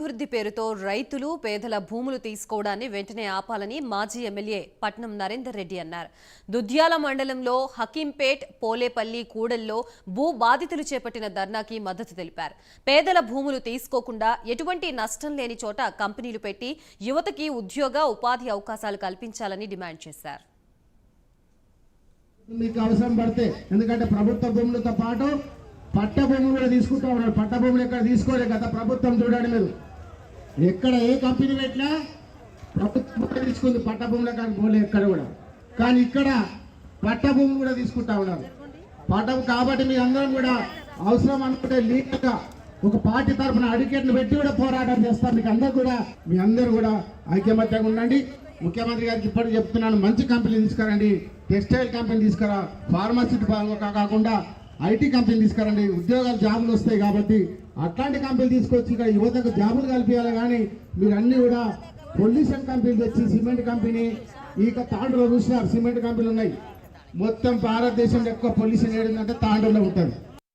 అభివృద్ధి పేరుతో రైతులు పేదల భూములు తీసుకోవడాన్ని వెంటనే ఆపాలని మాజీ ఎమ్మెల్యే పట్నం నరేందర్ రెడ్డి అన్నారు. దుద్యాల మండలంలో హకీంపేట్, పోలేపల్లి, కూడల్లో భూ బాధితులు చేపట్టిన ధర్నాకి మద్దతు తెలిపారు. పేదల భూములు తీసుకోకుండా ఎటువంటి నష్టం లేని చోట కంపెనీలు పెట్టి యువతకి ఉద్యోగ ఉపాధి అవకాశాలు కల్పించాలని డిమాండ్ చేశారు. మీకు అవసరం పడితే ఎందుకంటే ప్రభుత్వ భూములతో పాటు పట్ట భూములు కూడా తీసుకుంటా ఉన్నారు. పట్ట భూములు ఎక్కడ తీసుకోలే గత ప్రభుత్వం. చూడండి మీరు ఎక్కడ ఏ కంపెనీ పెట్టినా ప్రభుత్వం తీసుకుంది, పట్ట భూముల కానీ పోలే ఎక్కడ కూడా. కానీ ఇక్కడ పట్ట భూములు కూడా తీసుకుంటా ఉన్నారు. పట్టం కాబట్టి మీ అందరం కూడా అవసరం అనుకుంటే లీగల్గా ఒక పార్టీ తరఫున అడికేట్లు పెట్టి కూడా పోరాటం చేస్తాం. మీకు అందరూ కూడా మీ అందరూ కూడా ఐక్యమత్యంగా ఉండండి. ముఖ్యమంత్రి గారికి ఇప్పటికి చెప్తున్నాను, మంచి కంపెనీ తీసుకురండి, టెక్స్టైల్ కంపెనీ తీసుకురా, ఫార్మసీ కాకుండా ఐటీ కంపెనీ తీసుకురండి, ఉద్యోగాలు జాబులు వస్తాయి. కాబట్టి అట్లాంటి కంపెనీలు తీసుకొచ్చి ఇక్కడ యువతకు జాబులు కల్పించాలి. కానీ మీరు అన్ని కూడా పొల్యూషన్ కంపెనీలు తెచ్చి సిమెంట్ కంపెనీ ఇక తాండూరులో చూసినారు, సిమెంట్ కంపెనీలు ఉన్నాయి. మొత్తం భారతదేశంలో ఎక్కువ పొల్యూషన్ ఏడిందంటే తాండూరులో ఉంటుంది.